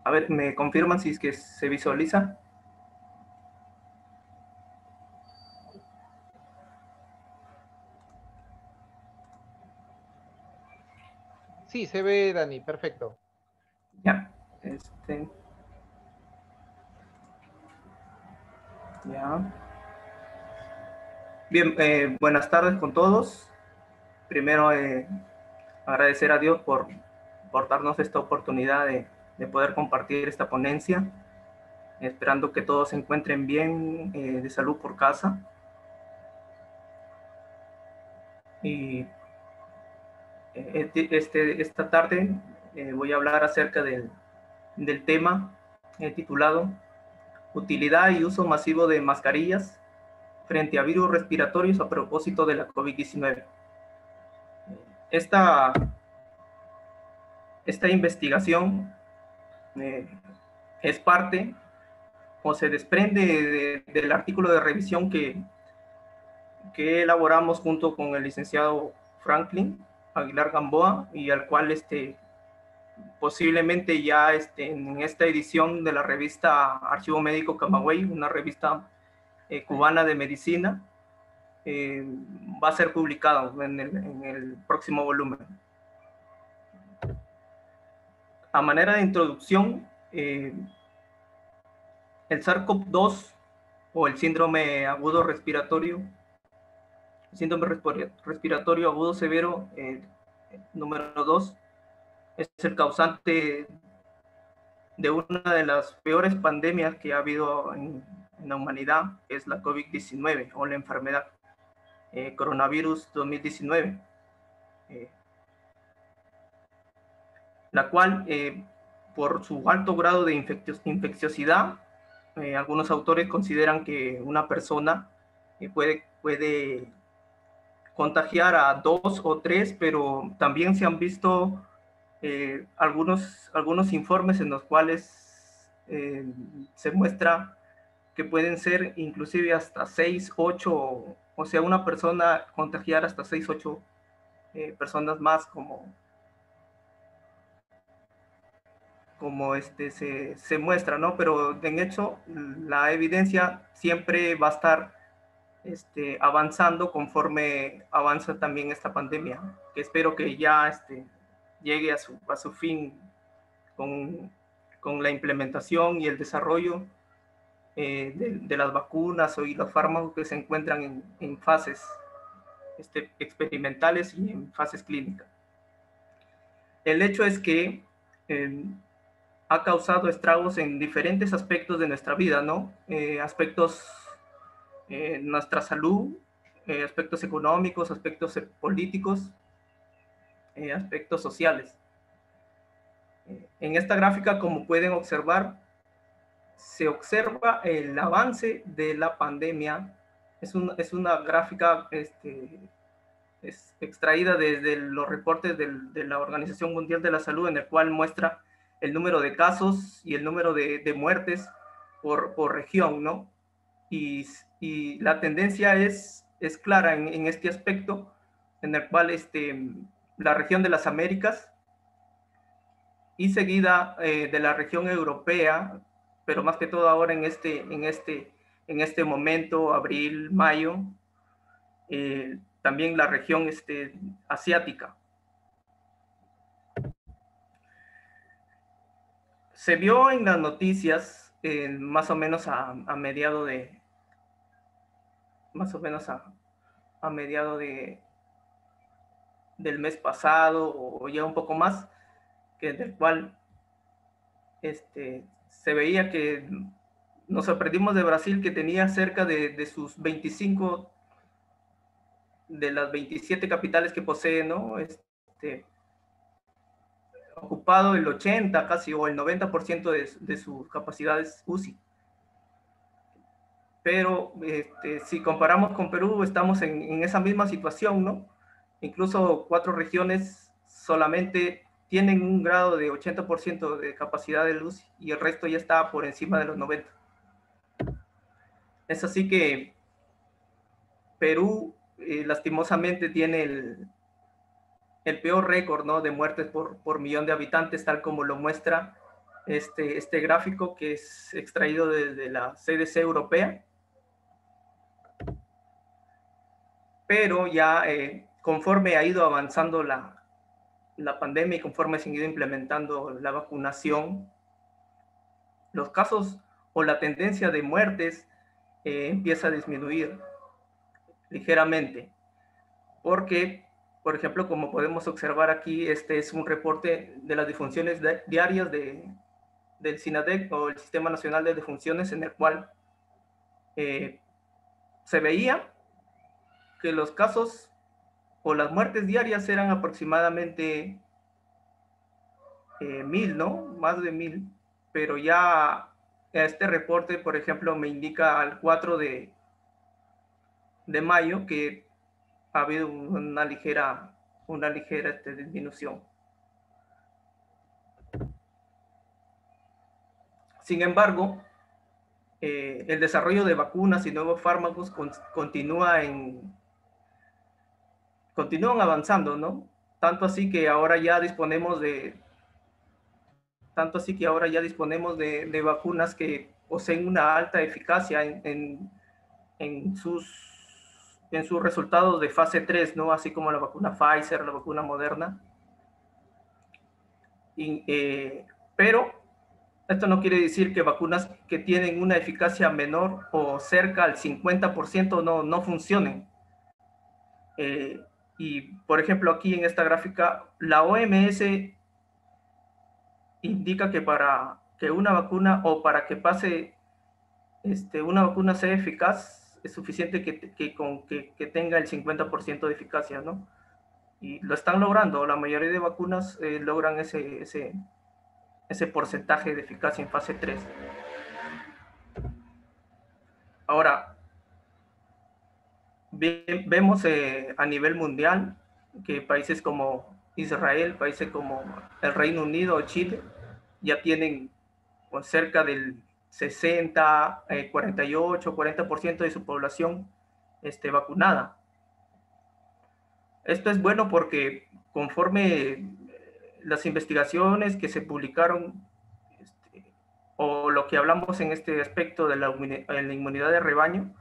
A ver, ¿me confirman si es que se visualiza? Sí, se ve, Dani, perfecto. Ya. Ya. Bien, buenas tardes con todos. Primero, agradecer a Dios por darnos esta oportunidad de poder compartir esta ponencia, esperando que todos se encuentren bien de salud por casa. Y esta tarde voy a hablar acerca del tema titulado Utilidad y uso masivo de mascarillas frente a virus respiratorios a propósito de la COVID-19. Esta, esta investigación eh, es parte o se desprende del artículo de revisión que elaboramos junto con el licenciado Franklin Aguilar Gamboa y al cual posiblemente ya en esta edición de la revista Archivo Médico Camagüey, una revista cubana de medicina, eh, va a ser publicado en el próximo volumen. A manera de introducción, el SARS-CoV-2 o el síndrome agudo respiratorio, síndrome respiratorio agudo severo número 2, es el causante de una de las peores pandemias que ha habido en la humanidad, que es la COVID-19 o la enfermedad coronavirus 2019, la cual por su alto grado de infecciosidad, algunos autores consideran que una persona puede contagiar a 2 o 3, pero también se han visto algunos informes en los cuales se muestra que pueden ser inclusive hasta 6, 8, o sea, una persona contagiar hasta 6, 8 personas más, como se muestra, ¿no? Pero en hecho, la evidencia siempre va a estar avanzando conforme avanza también esta pandemia, que espero que ya llegue a su fin con, con la implementación y el desarrollo de las vacunas y los fármacos que se encuentran en fases experimentales y en fases clínicas. El hecho es que eh, ha causado estragos en diferentes aspectos de nuestra vida, ¿no? Aspectos nuestra salud, aspectos económicos, aspectos políticos, aspectos sociales. En esta gráfica, como pueden observar, se observa el avance de la pandemia. Es una gráfica es extraída desde los reportes de la Organización Mundial de la Salud, en el cual muestra el número de casos y el número de muertes por región, ¿no? Y la tendencia es clara en este aspecto, en el cual la región de las Américas y seguida de la región europea, pero más que todo ahora en este momento, abril, mayo, también la región asiática. Se vio en las noticias más o menos a mediado de, más o menos a mediado del mes pasado o ya un poco más, que del cual se veía que nos sorprendimos de Brasil, que tenía cerca de sus 25 de las 27 capitales que posee, ¿no? Ocupado el 80 casi o el 90% de sus capacidades UCI. Pero si comparamos con Perú, estamos en esa misma situación, ¿no? Incluso 4 regiones solamente tienen un grado de 80% de capacidad de luz y el resto ya está por encima de los 90. Es así que Perú lastimosamente tiene el peor récord, ¿no?, de muertes por millón de habitantes, tal como lo muestra este gráfico que es extraído desde la CDC europea, pero ya conforme ha ido avanzando la pandemia y conforme se ha ido implementando la vacunación, los casos o la tendencia de muertes empieza a disminuir ligeramente, porque, por ejemplo, como podemos observar aquí, este es un reporte de las defunciones diarias del SINADEC o el Sistema Nacional de Defunciones, en el cual se veía que los casos o las muertes diarias eran aproximadamente 1000, ¿no? Más de 1000, pero ya este reporte, por ejemplo, me indica al 4 de mayo que ha habido una ligera disminución. Sin embargo, el desarrollo de vacunas y nuevos fármacos continúan avanzando, ¿no? Tanto así que ahora ya disponemos de vacunas que poseen una alta eficacia en sus resultados de fase 3, ¿no? Así como la vacuna Pfizer, la vacuna Moderna. Pero esto no quiere decir que vacunas que tienen una eficacia menor o cerca al 50% no funcionen. Y, por ejemplo, aquí en esta gráfica, la OMS indica que para que una vacuna o para que pase una vacuna sea eficaz, es suficiente que tenga el 50% de eficacia, ¿no? Y lo están logrando, la mayoría de vacunas logran ese porcentaje de eficacia en fase 3. Ahora, vemos a nivel mundial que países como Israel, países como el Reino Unido o Chile, ya tienen pues, cerca del 60, 48, 40% de su población vacunada. Esto es bueno porque conforme las investigaciones que se publicaron o lo que hablamos en este aspecto de la inmunidad de rebaño,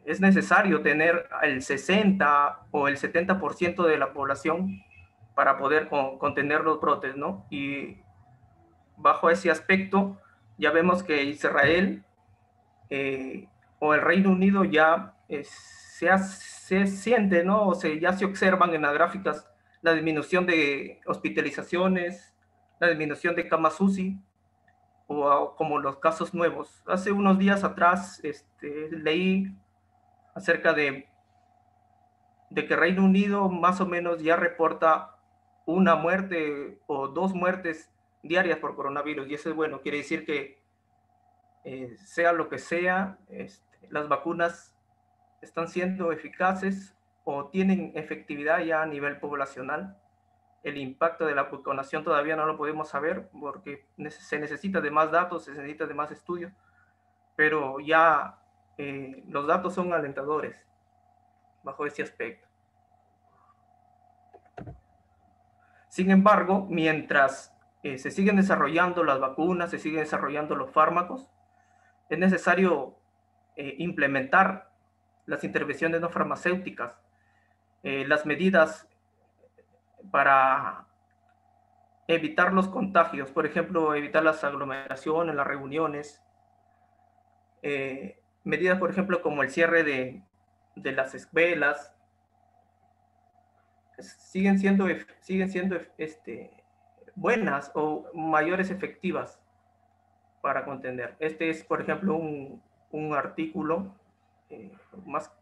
es necesario tener el 60 o el 70% de la población para poder contener los brotes, ¿no? Y bajo ese aspecto, ya vemos que Israel o el Reino Unido ya se siente, ¿no? Ya se observan en las gráficas la disminución de hospitalizaciones, la disminución de camas UCI, o como los casos nuevos. Hace unos días atrás leí acerca de que Reino Unido más o menos ya reporta una muerte o 2 muertes diarias por coronavirus, y eso es bueno, quiere decir que sea lo que sea, las vacunas están siendo eficaces o tienen efectividad ya a nivel poblacional. El impacto de la vacunación todavía no lo podemos saber porque se necesita de más datos, se necesita de más estudios, pero ya los datos son alentadores bajo ese aspecto. Sin embargo, mientras se siguen desarrollando las vacunas, se siguen desarrollando los fármacos, es necesario implementar las intervenciones no farmacéuticas, las medidas para evitar los contagios, por ejemplo, evitar las aglomeraciones, las reuniones, medidas, por ejemplo, como el cierre de las escuelas, siguen siendo buenas o mayores efectivas para contener. Este es, por ejemplo, un artículo,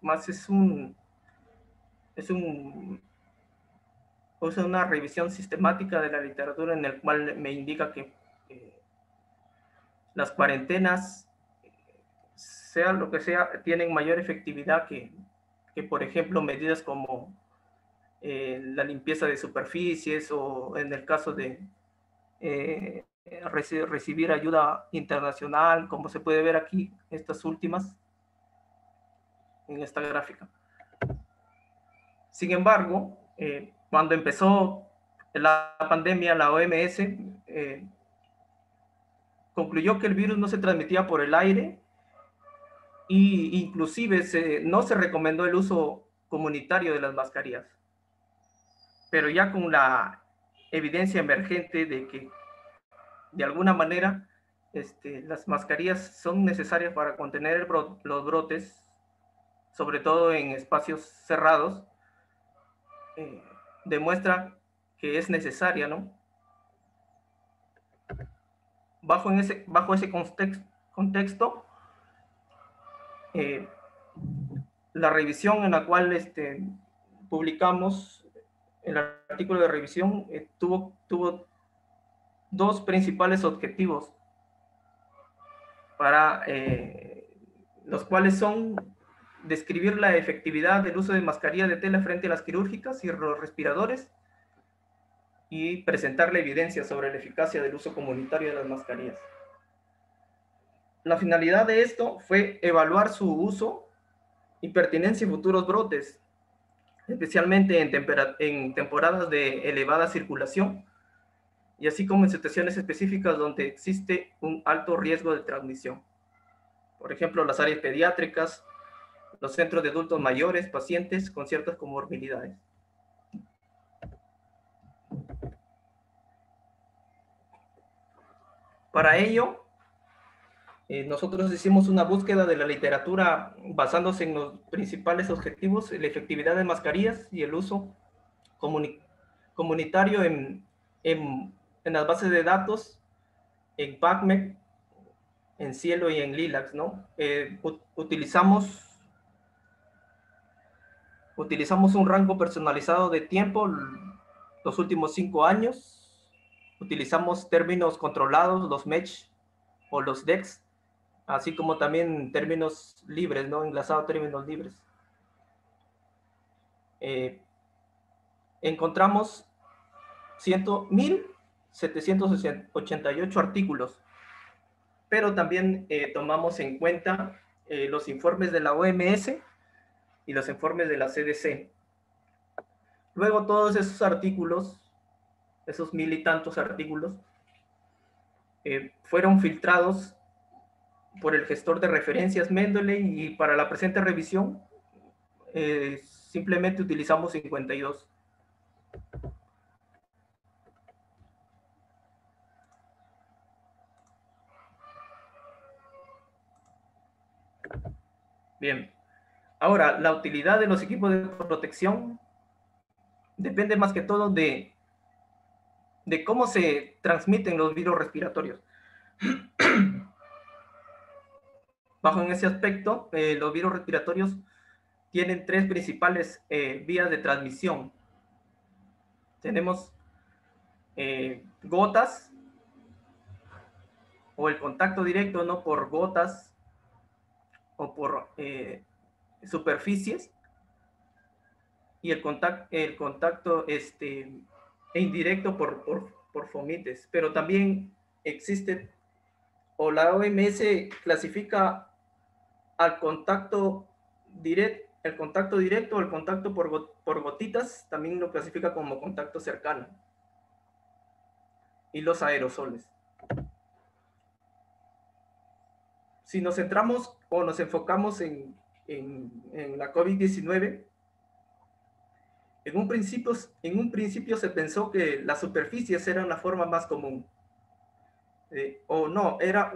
más es una revisión sistemática de la literatura en el cual me indica que las cuarentenas, sea lo que sea, tienen mayor efectividad que por ejemplo, medidas como la limpieza de superficies o en el caso de recibir ayuda internacional, como se puede ver aquí, estas últimas, en esta gráfica. Sin embargo, cuando empezó la pandemia, la OMS concluyó que el virus no se transmitía por el aire y inclusive no se recomendó el uso comunitario de las mascarillas. Pero ya con la evidencia emergente de que de alguna manera las mascarillas son necesarias para contener los brotes, sobre todo en espacios cerrados, demuestra que es necesaria, ¿no? Bajo ese contexto, la revisión en la cual publicamos el artículo de revisión tuvo dos principales objetivos, para los cuales son describir la efectividad del uso de mascarilla de tela frente a las quirúrgicas y los respiradores y presentar la evidencia sobre la eficacia del uso comunitario de las mascarillas. La finalidad de esto fue evaluar su uso y pertinencia en futuros brotes, especialmente en temporadas de elevada circulación, y así como en situaciones específicas donde existe un alto riesgo de transmisión. Por ejemplo, las áreas pediátricas, los centros de adultos mayores, pacientes con ciertas comorbilidades. Para ello, nosotros hicimos una búsqueda de la literatura basándose en los principales objetivos, la efectividad de mascarillas y el uso comunitario en las bases de datos, en PubMed, en Cielo y en Lilacs, ¿no? Utilizamos un rango personalizado de tiempo, los últimos 5 años. Utilizamos términos controlados, los MESH o los DEX, así como también términos libres, ¿no? Enlazado a términos libres. Encontramos 1.788 artículos, pero también tomamos en cuenta los informes de la OMS y los informes de la CDC. Luego todos esos artículos, esos 1.000 y tantos artículos, fueron filtrados por el gestor de referencias Mendeley, y para la presente revisión simplemente utilizamos 52. Bien, ahora la utilidad de los equipos de protección depende más que todo de cómo se transmiten los virus respiratorios. Bajo en ese aspecto, los virus respiratorios tienen 3 principales vías de transmisión. Tenemos gotas o el contacto directo, ¿no? Por gotas o por superficies, y el contacto indirecto por fomites. Pero también existe, o la OMS clasifica al contacto directo, el contacto por gotitas, también lo clasifica como contacto cercano, y los aerosoles. Si nos centramos o nos enfocamos en la COVID-19, en un principio se pensó que las superficies eran la forma más común, o no, era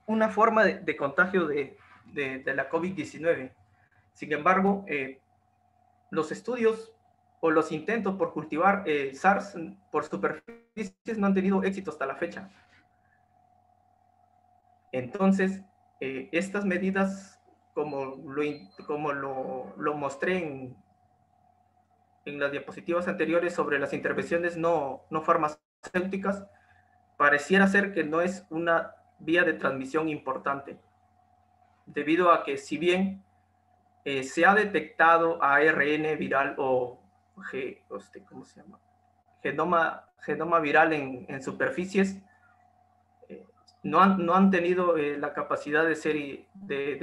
una forma de contagio de la COVID-19. Sin embargo, los estudios o los intentos por cultivar SARS por superficies no han tenido éxito hasta la fecha. Entonces, estas medidas, como lo mostré en las diapositivas anteriores sobre las intervenciones no farmacéuticas, pareciera ser que no es una vía de transmisión importante, debido a que si bien se ha detectado ARN viral o ¿cómo se llama? Genoma viral en superficies, no han tenido la capacidad de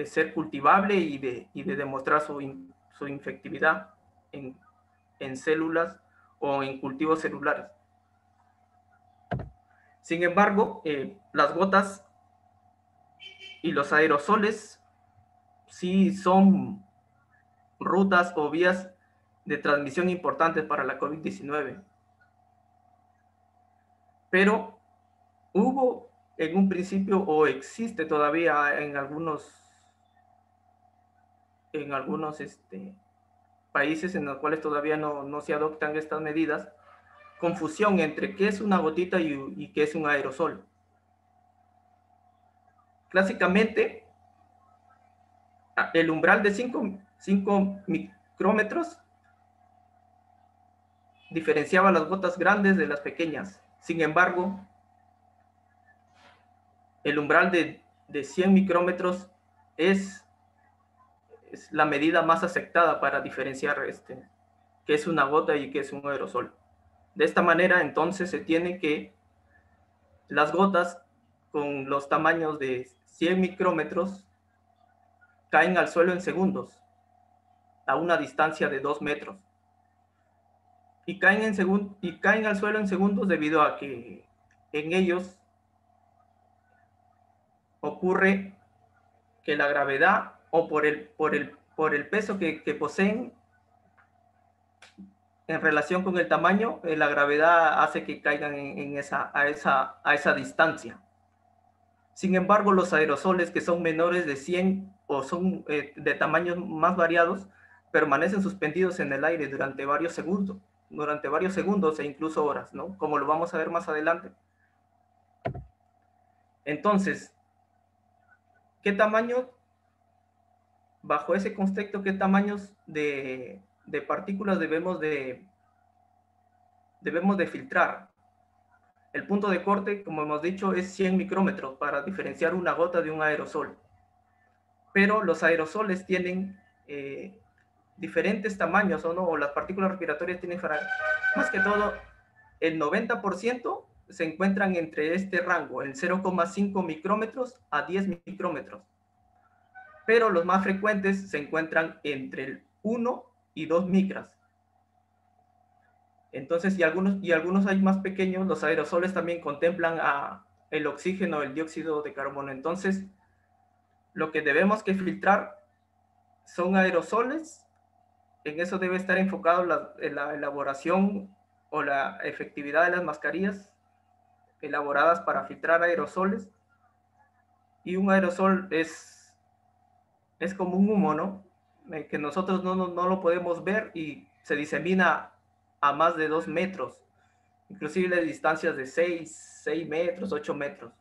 ser cultivable y de demostrar su infectividad en células o en cultivos celulares. Sin embargo, las gotas Y los aerosoles sí son rutas o vías de transmisión importantes para la COVID-19. Pero hubo en un principio, o existe todavía en algunos países en los cuales todavía no se adoptan estas medidas, confusión entre qué es una gotita y qué es un aerosol. Clásicamente, el umbral de 5 micrómetros diferenciaba las gotas grandes de las pequeñas. Sin embargo, el umbral de 100 micrómetros es la medida más aceptada para diferenciar qué es una gota y qué es un aerosol. De esta manera, entonces, se tiene que las gotas con los tamaños de 100 micrómetros caen al suelo en segundos, a una distancia de 2 metros. Y caen al suelo en segundos debido a que en ellos ocurre que la gravedad o por el peso que poseen en relación con el tamaño, la gravedad hace que caigan a esa distancia. Sin embargo, los aerosoles que son menores de 100 o son de tamaños más variados, permanecen suspendidos en el aire durante varios segundos e incluso horas, ¿no? Como lo vamos a ver más adelante. Entonces, ¿qué tamaño, bajo ese contexto, qué tamaños de partículas debemos de filtrar? El punto de corte, como hemos dicho, es 100 micrómetros para diferenciar una gota de un aerosol. Pero los aerosoles tienen diferentes tamaños, o las partículas respiratorias tienen, más que todo, el 90% se encuentran entre este rango, en 0,5 micrómetros a 10 micrómetros. Pero los más frecuentes se encuentran entre el 1 y 2 micras. Entonces, y algunos hay más pequeños, los aerosoles también contemplan el oxígeno, el dióxido de carbono. Entonces, lo que debemos que filtrar son aerosoles. En eso debe estar enfocado la elaboración o la efectividad de las mascarillas elaboradas para filtrar aerosoles. Y un aerosol es como un humo, ¿no? Que nosotros no lo podemos ver y se disemina a más de 2 metros, inclusive de distancias de 6 metros, 8 metros,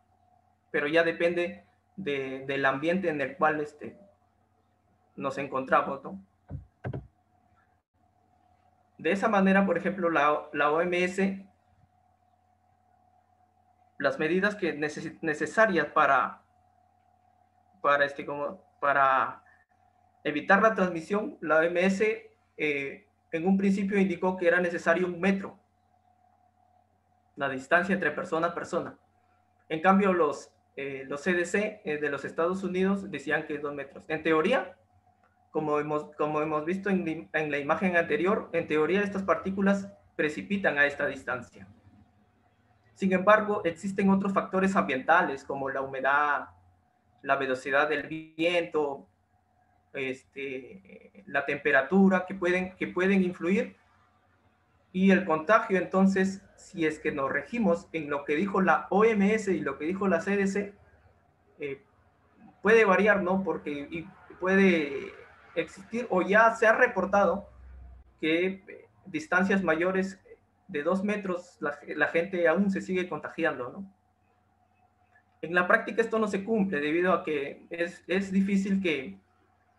pero ya depende del ambiente en el cual nos encontramos, ¿no? De esa manera, por ejemplo, la OMS, las medidas necesarias para evitar la transmisión, la OMS en un principio indicó que era necesario 1 metro, la distancia entre persona a persona. En cambio, los CDC de los Estados Unidos decían que es 2 metros. En teoría, como hemos visto en la imagen anterior, en teoría estas partículas precipitan a esta distancia. Sin embargo, existen otros factores ambientales como la humedad, la velocidad del viento, la temperatura que pueden influir, y el contagio. Entonces, si es que nos regimos en lo que dijo la OMS y lo que dijo la CDC, puede variar, ¿no? Porque puede existir, o ya se ha reportado que distancias mayores de 2 metros la gente aún se sigue contagiando, ¿no? En la práctica esto no se cumple debido a que es difícil que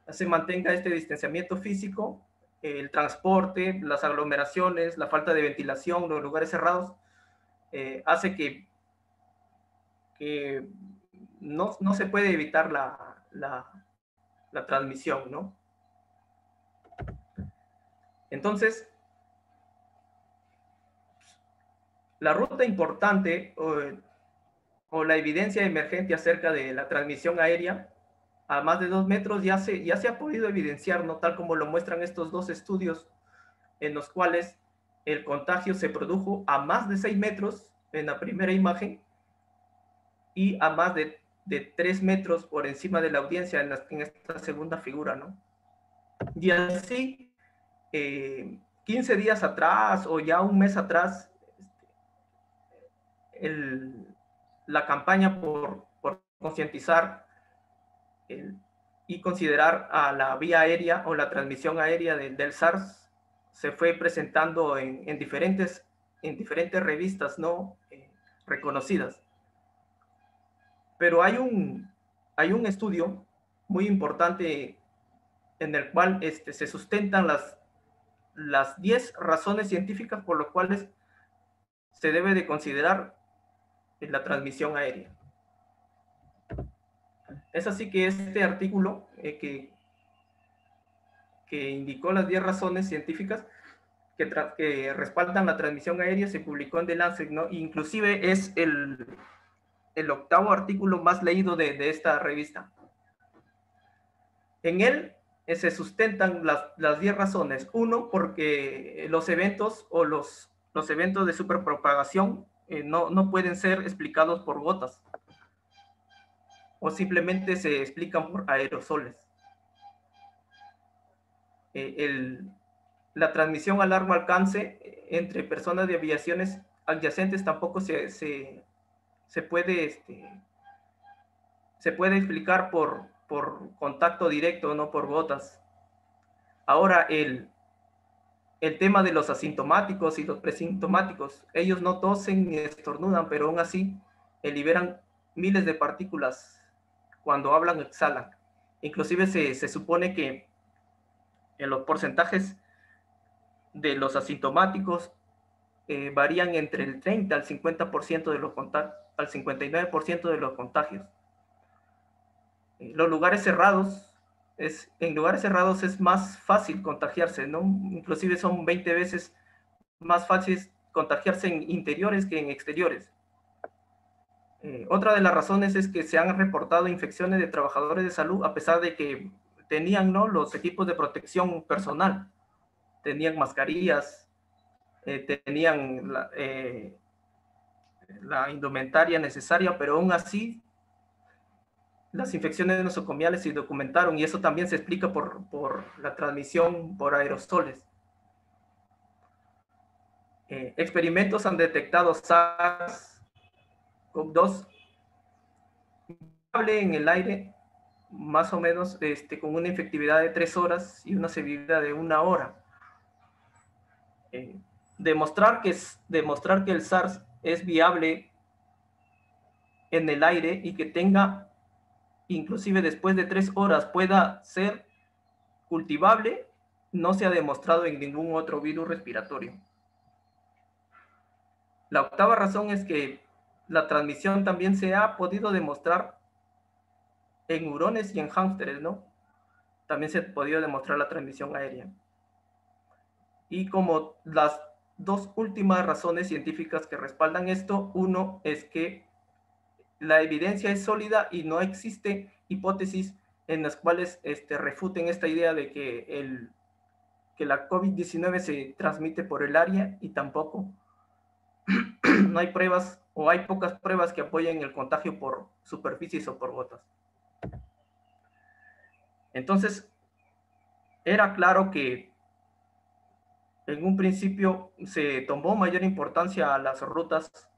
se mantenga este distanciamiento físico, el transporte, las aglomeraciones, la falta de ventilación, los lugares cerrados, hace que no se puede evitar la transmisión, ¿no? Entonces, la ruta importante o la evidencia emergente acerca de la transmisión aérea a más de 2 metros ya se ha podido evidenciar, ¿no? Tal como lo muestran estos 2 estudios en los cuales el contagio se produjo a más de 6 metros en la primera imagen y a más de de 3 metros por encima de la audiencia en esta segunda figura, ¿no? Y así, 15 días atrás o ya un mes atrás, la campaña por concientizar y considerar a la vía aérea o la transmisión aérea del SARS se fue presentando en diferentes revistas no reconocidas. Pero hay un estudio muy importante en el cual se sustentan las 10 razones científicas por las cuales se debe de considerar la transmisión aérea. Es así que este artículo que indicó las 10 razones científicas que respaldan la transmisión aérea se publicó en The Lancet, ¿no? Inclusive es el 8º artículo más leído de esta revista. En él se sustentan las 10 razones. Uno, porque los eventos o los eventos de superpropagación no pueden ser explicados por gotas o simplemente se explican por aerosoles. La transmisión a largo alcance entre personas de aviaciones adyacentes tampoco se puede explicar por contacto directo, no por gotas. Ahora, el tema de los asintomáticos y los presintomáticos, ellos no tosen ni estornudan, pero aún así liberan miles de partículas cuando hablan o exhalan. Inclusive se supone que en los porcentajes de los asintomáticos varían entre el 30 al 50% de los contagios, al 59% de los contagios. Los lugares cerrados, en lugares cerrados es más fácil contagiarse, ¿no? Inclusive son 20 veces más fácil contagiarse en interiores que en exteriores. Otra de las razones es que se han reportado infecciones de trabajadores de salud a pesar de que tenían, ¿no?, los equipos de protección personal, tenían mascarillas, tenían la indumentaria necesaria, pero aún así las infecciones nosocomiales se documentaron y eso también se explica por la transmisión por aerosoles. Experimentos han detectado SARS-CoV-2 en el aire más o menos con una efectividad de 3 horas y una seguridad de 1 hora. Demostrar que el SARS es viable en el aire y que tenga, inclusive después de 3 horas, pueda ser cultivable, no se ha demostrado en ningún otro virus respiratorio. La octava razón es que la transmisión también se ha podido demostrar en hurones y en hámsteres, ¿no? También se ha podido demostrar la transmisión aérea. Y como las 2 últimas razones científicas que respaldan esto, uno es que la evidencia es sólida y no existe hipótesis en las cuales refuten esta idea de que la COVID-19 se transmite por el aire, y tampoco no hay pruebas o hay pocas pruebas que apoyen el contagio por superficies o por gotas. Entonces, era claro que en un principio se tomó mayor importancia a las rutas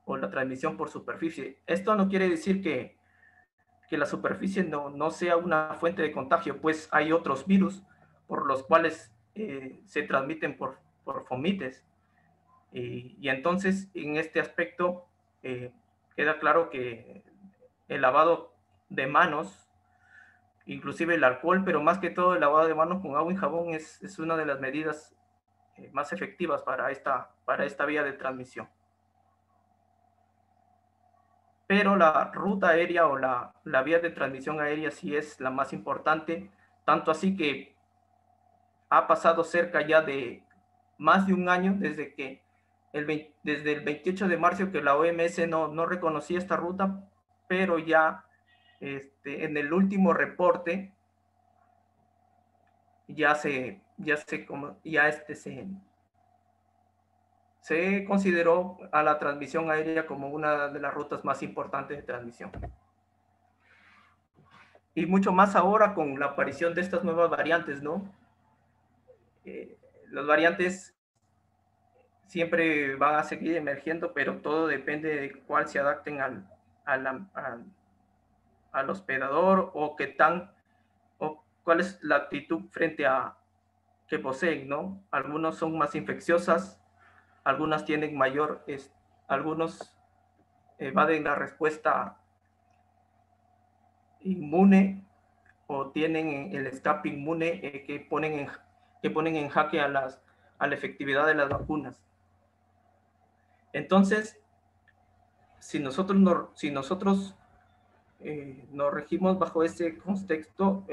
o la transmisión por superficie. Esto no quiere decir que la superficie no sea una fuente de contagio, pues hay otros virus por los cuales se transmiten por fomites. Y entonces, en este aspecto, queda claro que el lavado de manos, inclusive el alcohol, pero más que todo el lavado de manos con agua y jabón es una de las medidas más efectivas para esta vía de transmisión. Pero la ruta aérea o la vía de transmisión aérea sí es la más importante, tanto así que ha pasado cerca ya de más de un año desde el 28 de marzo que la OMS no reconocía esta ruta, pero ya en el último reporte se consideró a la transmisión aérea como una de las rutas más importantes de transmisión. y mucho más ahora con la aparición de estas nuevas variantes, ¿no? Las variantes siempre van a seguir emergiendo, pero todo depende de cuál se adapten al hospedador o qué tan, o cuál es la actitud frente a que poseen, ¿no? Algunos son más infecciosas, algunas tienen mayor, algunos evaden la respuesta inmune o tienen el escape inmune que ponen en jaque a la efectividad de las vacunas. Entonces, si nosotros nos regimos bajo ese contexto,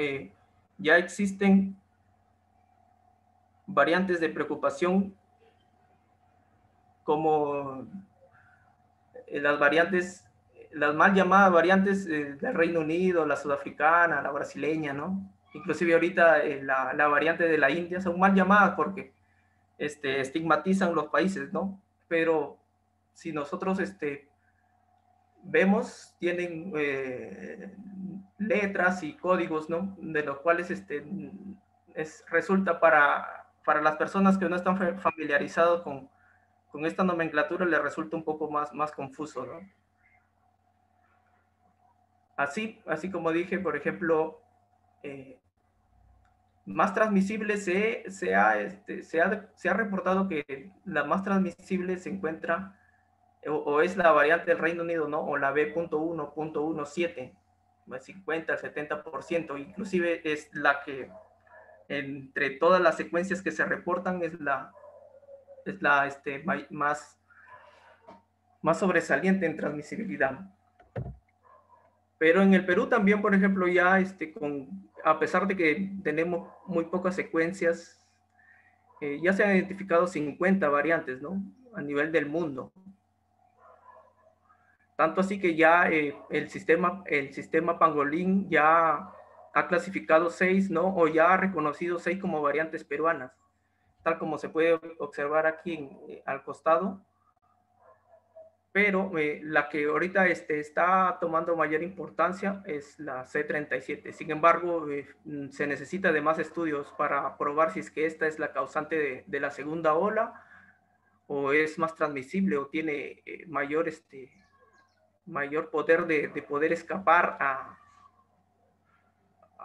ya existen variantes de preocupación como las variantes, las mal llamadas variantes del Reino Unido, la sudafricana, la brasileña, ¿no? Inclusive ahorita la variante de la India son mal llamadas porque estigmatizan los países, ¿no? Pero si nosotros vemos, tienen letras y códigos, ¿no? De los cuales resulta para las personas que no están familiarizados con esta nomenclatura, les resulta un poco más confuso, ¿no? Así como dije, por ejemplo, más transmisible se ha reportado que la más transmisible se encuentra o es la variante del Reino Unido, ¿no? O la B.1.17, el 50 al 70%, inclusive es la que entre todas las secuencias que se reportan es la más sobresaliente en transmisibilidad. Pero en el Perú también, por ejemplo, ya a pesar de que tenemos muy pocas secuencias, ya se han identificado 50 variantes, ¿no? A nivel del mundo. Tanto así que ya el sistema Pangolin ya ha clasificado 6, ¿no? O ya ha reconocido 6 como variantes peruanas, tal como se puede observar aquí al costado. Pero la que ahorita está tomando mayor importancia es la C37. Sin embargo, se necesita de más estudios para probar si es que esta es la causante de la segunda ola o es más transmisible o tiene mayor poder de poder escapar a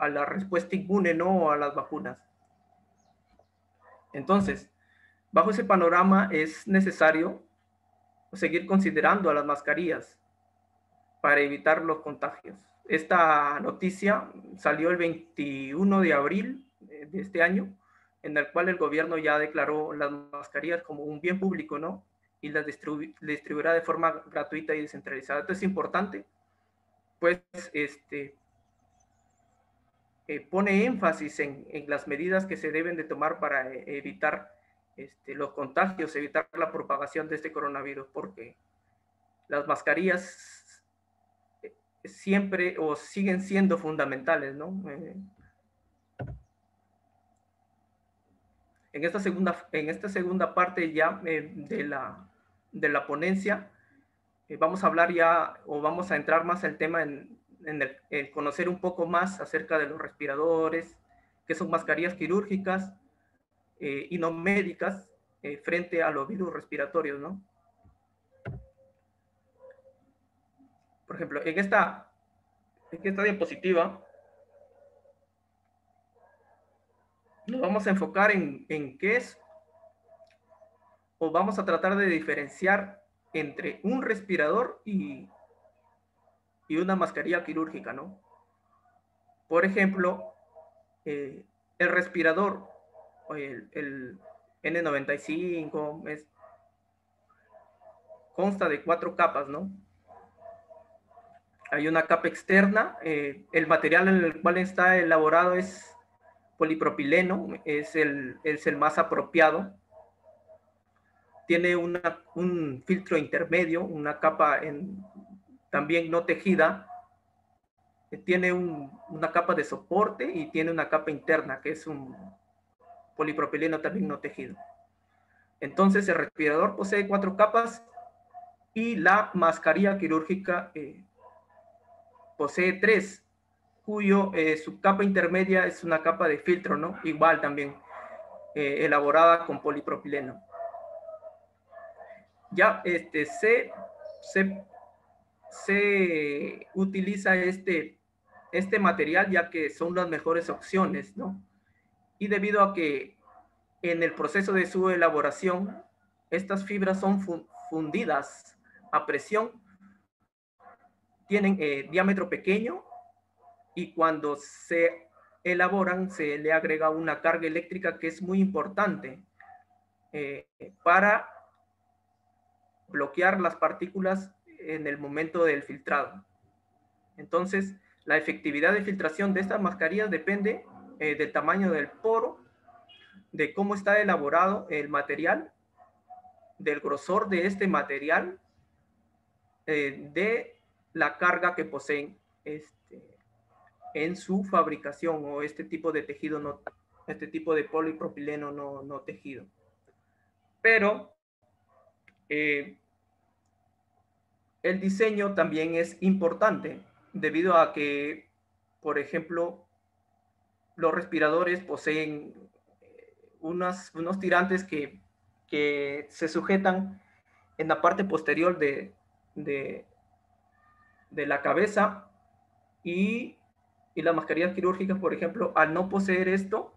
la respuesta inmune, ¿no? A las vacunas. Entonces, bajo ese panorama es necesario seguir considerando a las mascarillas para evitar los contagios. Esta noticia salió el 21 de abril de este año, en el cual el gobierno ya declaró las mascarillas como un bien público, ¿no? Y las distribuirá de forma gratuita y descentralizada. Esto es importante, pues pone énfasis en las medidas que se deben de tomar para evitar los contagios, evitar la propagación de este coronavirus, porque las mascarillas siempre o siguen siendo fundamentales, ¿no? En esta segunda parte ya de la ponencia, vamos a hablar ya o vamos a entrar más al tema en conocer un poco más acerca de los respiradores, que son mascarillas quirúrgicas y no médicas frente a los virus respiratorios, ¿no? Por ejemplo, en esta diapositiva nos vamos a enfocar en qué es o vamos a tratar de diferenciar entre un respirador y una mascarilla quirúrgica, ¿no? Por ejemplo, el respirador, el N95, consta de 4 capas, ¿no? Hay una capa externa, el material en el cual está elaborado es polipropileno, es el más apropiado. Tiene un filtro intermedio, una capa también no tejida. Tiene una capa de soporte y tiene una capa interna, que es un polipropileno también no tejido. Entonces, el respirador posee 4 capas y la mascarilla quirúrgica posee 3. cuyo su capa intermedia es una capa de filtro, ¿no? Igual también elaborada con polipropileno. Ya se utiliza este material ya que son las mejores opciones, ¿no? Y debido a que en el proceso de su elaboración, estas fibras son fundidas a presión, tienen diámetro pequeño y cuando se elaboran se le agrega una carga eléctrica que es muy importante para bloquear las partículas en el momento del filtrado. Entonces, la efectividad de filtración de estas mascarillas depende del tamaño del poro, de cómo está elaborado el material, del grosor de este material, de la carga que poseen en su fabricación o este tipo de tejido, este tipo de polipropileno no tejido. Pero el diseño también es importante debido a que, por ejemplo, los respiradores poseen unos tirantes que se sujetan en la parte posterior de la cabeza y las mascarillas quirúrgicas, por ejemplo, al no poseer esto,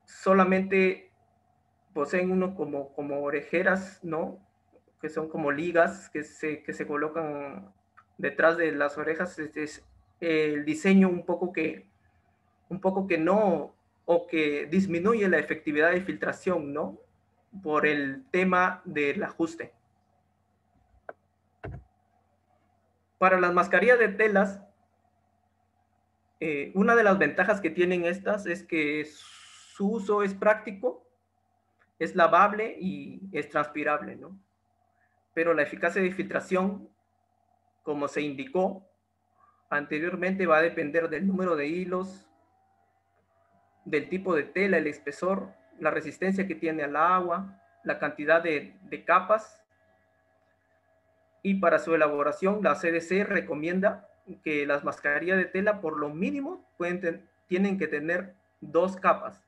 solamente poseen uno como orejeras, ¿no? Que son como ligas que se colocan detrás de las orejas. Es el diseño un poco que no, o que disminuye la efectividad de filtración, ¿no? Por el tema del ajuste. Para las mascarillas de telas, una de las ventajas que tienen estas es que su uso es práctico, es lavable y es transpirable, ¿no? Pero la eficacia de filtración, como se indicó anteriormente, va a depender del número de hilos, del tipo de tela, el espesor, la resistencia que tiene al agua, la cantidad de capas. Y para su elaboración, la CDC recomienda que las mascarillas de tela, por lo mínimo, tienen que tener 2 capas.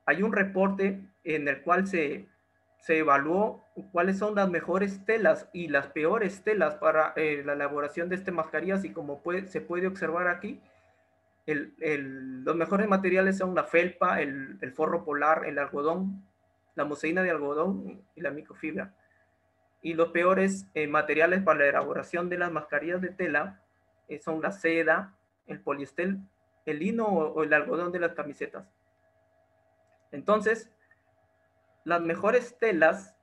Hay un reporte en el cual se evaluó cuáles son las mejores telas y las peores telas para la elaboración de estas mascarillas, y como se puede observar aquí, los mejores materiales son la felpa, el forro polar, el algodón, la muselina de algodón y la microfibra. Y los peores materiales para la elaboración de las mascarillas de tela son la seda, el poliéster, el lino o el algodón de las camisetas. Entonces, las mejores telas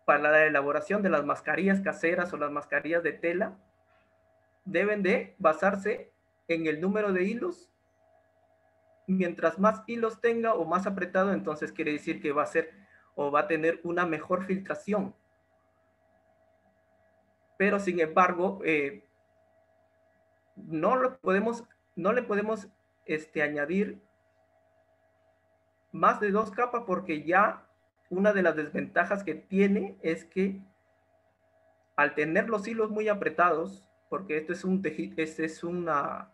para la elaboración de las mascarillas caseras o las mascarillas de tela deben de basarse en el número de hilos. Mientras más hilos tenga o más apretado, entonces quiere decir que va a ser o va a tener una mejor filtración. Pero sin embargo, no le podemos añadir más de 2 capas, porque ya una de las desventajas que tiene es que al tener los hilos muy apretados, porque esto es un tejido, es una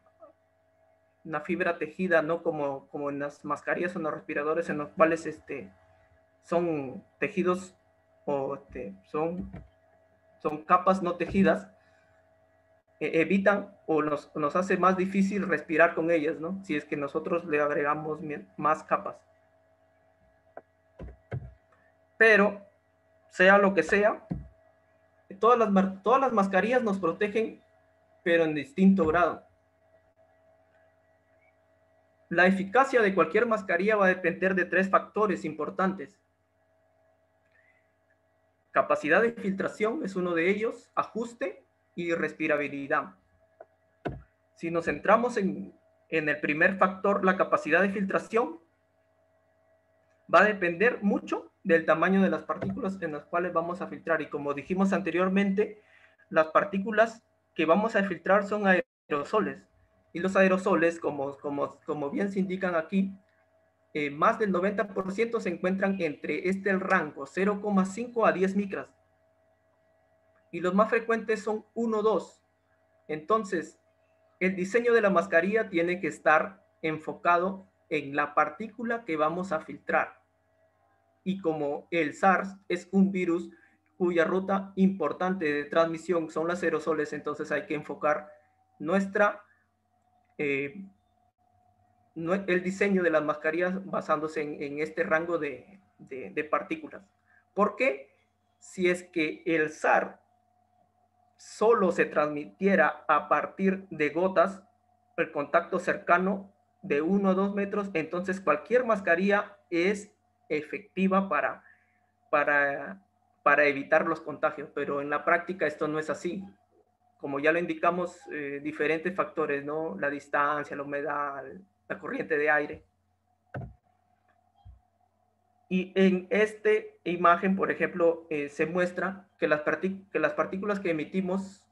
fibra tejida, no como en las mascarillas o en los respiradores, en los cuales son tejidos o son capas no tejidas, evitan o nos hace más difícil respirar con ellas, ¿no? Si es que nosotros le agregamos más capas. Pero, sea lo que sea, todas las mascarillas nos protegen, pero en distinto grado. La eficacia de cualquier mascarilla va a depender de 3 factores importantes. Capacidad de filtración es uno de ellos, ajuste y respirabilidad. Si nos centramos en el primer factor, la capacidad de filtración, va a depender mucho del tamaño de las partículas en las cuales vamos a filtrar. Y como dijimos anteriormente, las partículas que vamos a filtrar son aerosoles. Y los aerosoles, como bien se indican aquí, más del 90% se encuentran entre el rango 0,5 a 10 micras. Y los más frecuentes son 1, 2. Entonces, el diseño de la mascarilla tiene que estar enfocado en la partícula que vamos a filtrar. Y como el SARS es un virus cuya ruta importante de transmisión son los aerosoles, entonces hay que enfocar el diseño de las mascarillas basándose en este rango de partículas. Porque si es que el SARS solo se transmitiera a partir de gotas, el contacto cercano de 1 a 2 metros, entonces cualquier mascarilla es efectiva para evitar los contagios, pero en la práctica esto no es así. Como ya lo indicamos, diferentes factores, ¿no? La distancia, la humedad, la corriente de aire. Y en esta imagen, por ejemplo, se muestra que las partículas que emitimos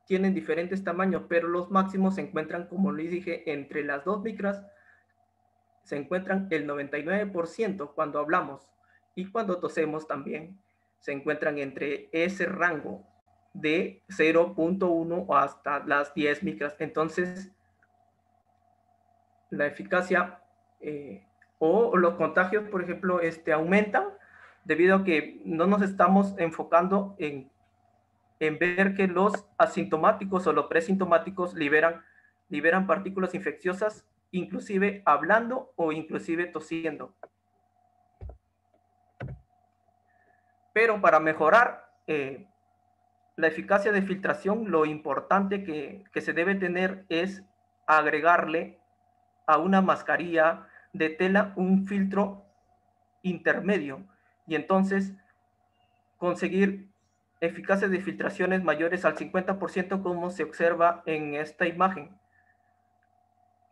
tienen diferentes tamaños, pero los máximos se encuentran, como les dije, entre las 2 micras, se encuentran el 99% cuando hablamos, y cuando tosemos también se encuentran entre ese rango de 0.1 hasta las 10 micras. Entonces, la eficacia o los contagios, por ejemplo, aumentan debido a que no nos estamos enfocando en ver que los asintomáticos o los presintomáticos liberan partículas infecciosas, inclusive hablando o inclusive tosiendo. Pero para mejorar la eficacia de filtración, lo importante que se debe tener es agregarle a una mascarilla de tela un filtro intermedio y entonces conseguir eficacia de filtraciones mayores al 50% como se observa en esta imagen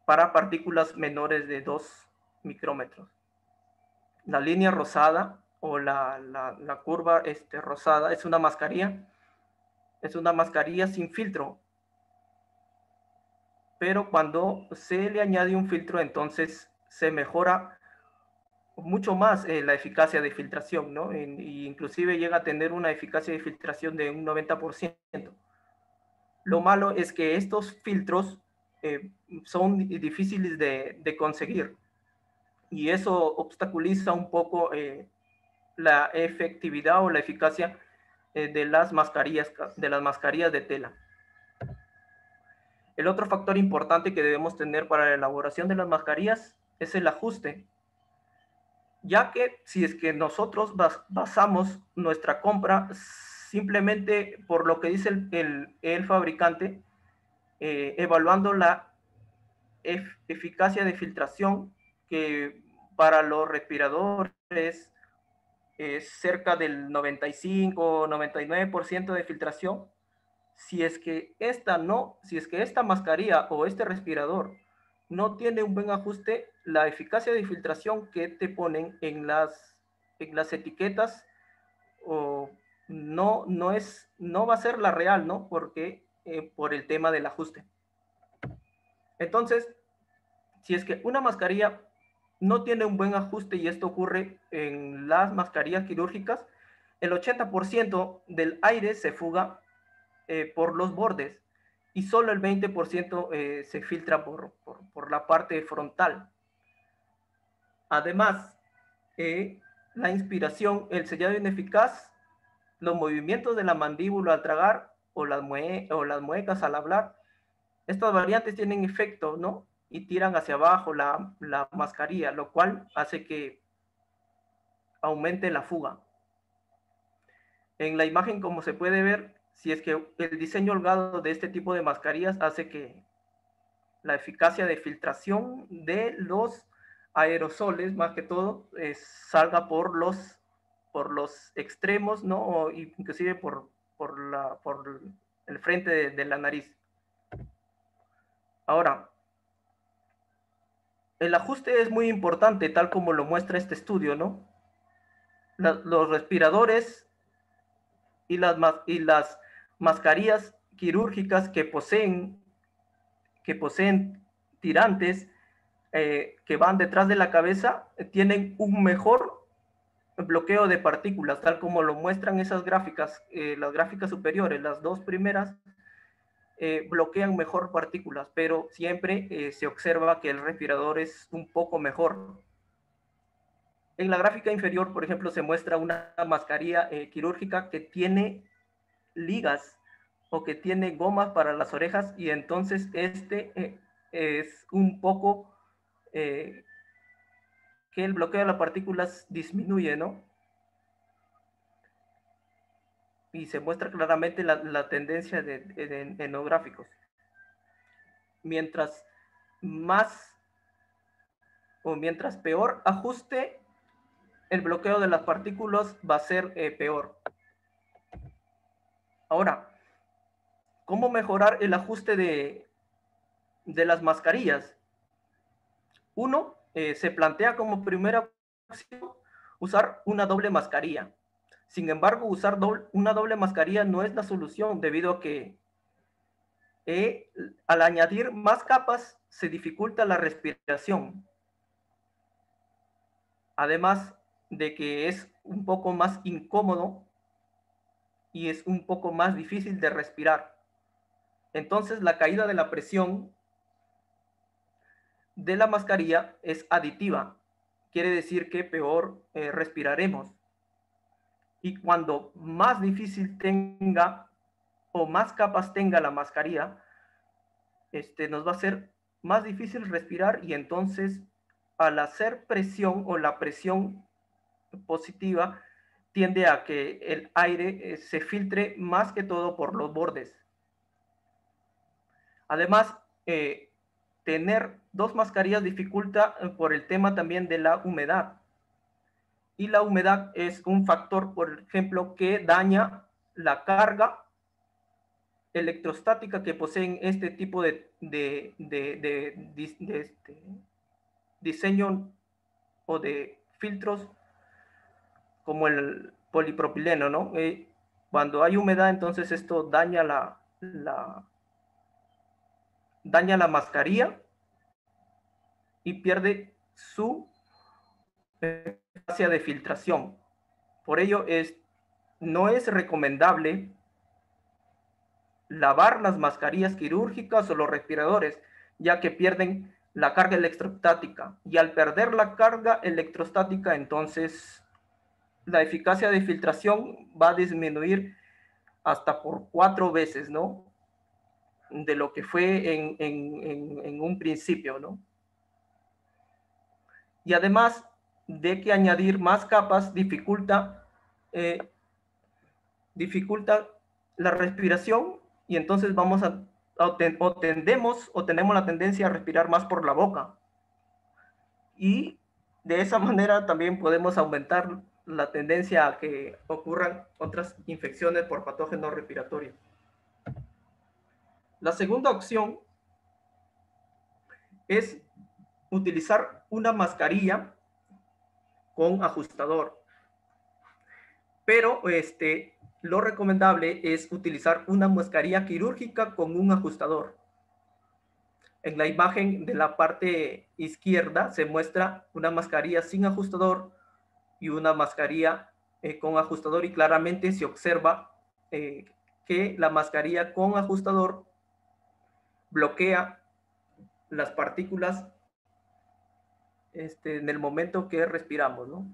para partículas menores de 2 micrómetros. La línea rosada o la curva rosada es una mascarilla sin filtro, pero cuando se le añade un filtro entonces se mejora mucho más la eficacia de filtración, ¿no? Y inclusive llega a tener una eficacia de filtración de un 90%. Lo malo es que estos filtros son difíciles de conseguir y eso obstaculiza un poco la efectividad o la eficacia de las mascarillas de tela. El otro factor importante que debemos tener para la elaboración de las mascarillas es el ajuste, ya que si es que nosotros basamos nuestra compra simplemente por lo que dice el fabricante, evaluando la eficacia de filtración, que para los respiradores es cerca del 95-99% de filtración. Si es que esta mascarilla o este respirador no tiene un buen ajuste, la eficacia de filtración que te ponen en las etiquetas no va a ser la real, ¿no? Porque por el tema del ajuste. Entonces, si es que una mascarilla no tiene un buen ajuste, y esto ocurre en las mascarillas quirúrgicas, el 80% del aire se fuga por los bordes y solo el 20% se filtra por la parte frontal. Además, la inspiración, el sellado ineficaz, los movimientos de la mandíbula al tragar o las muecas al hablar, estas variantes tienen efecto, ¿no? Y tiran hacia abajo la mascarilla, lo cual hace que aumente la fuga. En la imagen, como se puede ver, si es que el diseño holgado de este tipo de mascarillas hace que la eficacia de filtración de los aerosoles, más que todo, salga por los extremos, ¿no? O inclusive por el frente de la nariz. Ahora, el ajuste es muy importante, tal como lo muestra este estudio, ¿no? Los respiradores y las mascarillas quirúrgicas que poseen tirantes que van detrás de la cabeza tienen un mejor bloqueo de partículas, tal como lo muestran esas gráficas, las gráficas superiores, las dos primeras bloquean mejor partículas, pero siempre se observa que el respirador es un poco mejor. En la gráfica inferior, por ejemplo, se muestra una mascarilla quirúrgica que tiene ligas o que tiene gomas para las orejas, y entonces es un poco que el bloqueo de las partículas disminuye, ¿no? Y se muestra claramente la tendencia en los gráficos. Mientras más o mientras peor ajuste, el bloqueo de las partículas va a ser peor. Ahora, ¿cómo mejorar el ajuste de las mascarillas? Uno, se plantea como primera opción usar una doble mascarilla. Sin embargo, usar una doble mascarilla no es la solución, debido a que al añadir más capas se dificulta la respiración. Además de que es un poco más incómodo y es un poco más difícil de respirar. Entonces, la caída de la presión de la mascarilla es aditiva. Quiere decir que peor respiraremos. Y cuando más difícil tenga o más capas tenga la mascarilla, nos va a ser más difícil respirar, y entonces al hacer presión o la presión positiva tiende a que el aire se filtre más que todo por los bordes. Además, tener dos mascarillas dificulta por el tema también de la humedad. Y la humedad es un factor, por ejemplo, que daña la carga electrostática que poseen este tipo de diseño o de filtros, como el polipropileno, ¿no? Cuando hay humedad, entonces esto daña daña la mascarilla y pierde su capacidad de filtración. Por ello, no es recomendable lavar las mascarillas quirúrgicas o los respiradores, ya que pierden la carga electrostática. Y al perder la carga electrostática, entonces la eficacia de filtración va a disminuir hasta por 4 veces, ¿no? De lo que fue en un principio, ¿no? Y además de que añadir más capas dificulta la respiración, y entonces vamos o tendemos o tenemos la tendencia a respirar más por la boca. Y de esa manera también podemos aumentar la tendencia a que ocurran otras infecciones por patógenos respiratorios. La segunda opción es utilizar una mascarilla con ajustador. Pero lo recomendable es utilizar una mascarilla quirúrgica con un ajustador. En la imagen de la parte izquierda se muestra una mascarilla sin ajustador y una mascarilla con ajustador, y claramente se observa que la mascarilla con ajustador bloquea las partículas en el momento que respiramos, ¿no?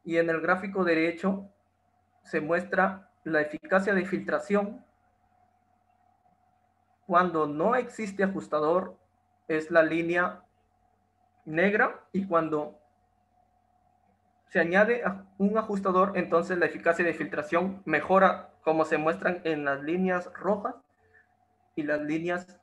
Y en el gráfico derecho se muestra la eficacia de filtración cuando no existe ajustador, es la línea negra, y cuando se añade un ajustador, entonces la eficacia de filtración mejora, como se muestran en las líneas rojas y las líneas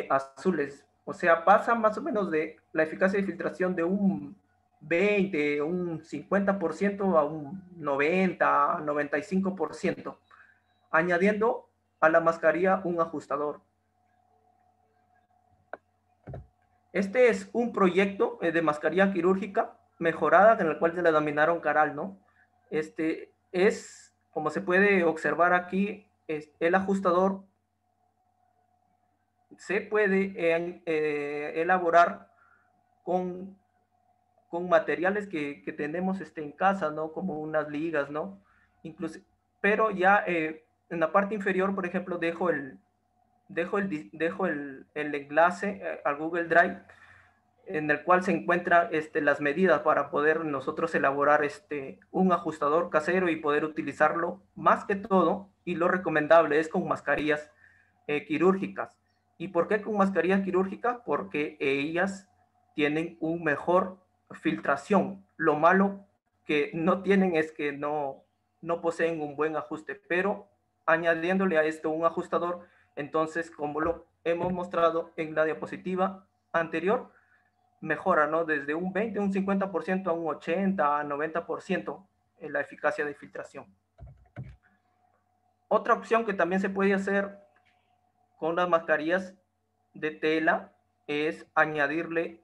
azules. O sea, pasa más o menos de la eficacia de filtración de un 20, un 50% a un 90, 95%, añadiendo a la mascarilla un ajustador. Este es un proyecto de mascarilla quirúrgica mejorada, en el cual se le denominaron Caral, ¿no? Como se puede observar aquí, el ajustador se puede elaborar con materiales que tenemos en casa, ¿no? Como unas ligas, ¿no? Incluso, pero ya en la parte inferior, por ejemplo, dejo dejo el enlace al Google Drive, en el cual se encuentran las medidas para poder nosotros elaborar un ajustador casero y poder utilizarlo más que todo, y lo recomendable es con mascarillas quirúrgicas. ¿Y por qué con mascarillas quirúrgicas? Porque ellas tienen un mejor filtración. Lo malo que no tienen es que no poseen un buen ajuste, pero añadiéndole a esto un ajustador, entonces, como lo hemos mostrado en la diapositiva anterior, mejora, ¿no? Desde un 20, un 50% a un 80, a 90% en la eficacia de filtración. Otra opción que también se puede hacer con las mascarillas de tela es añadirle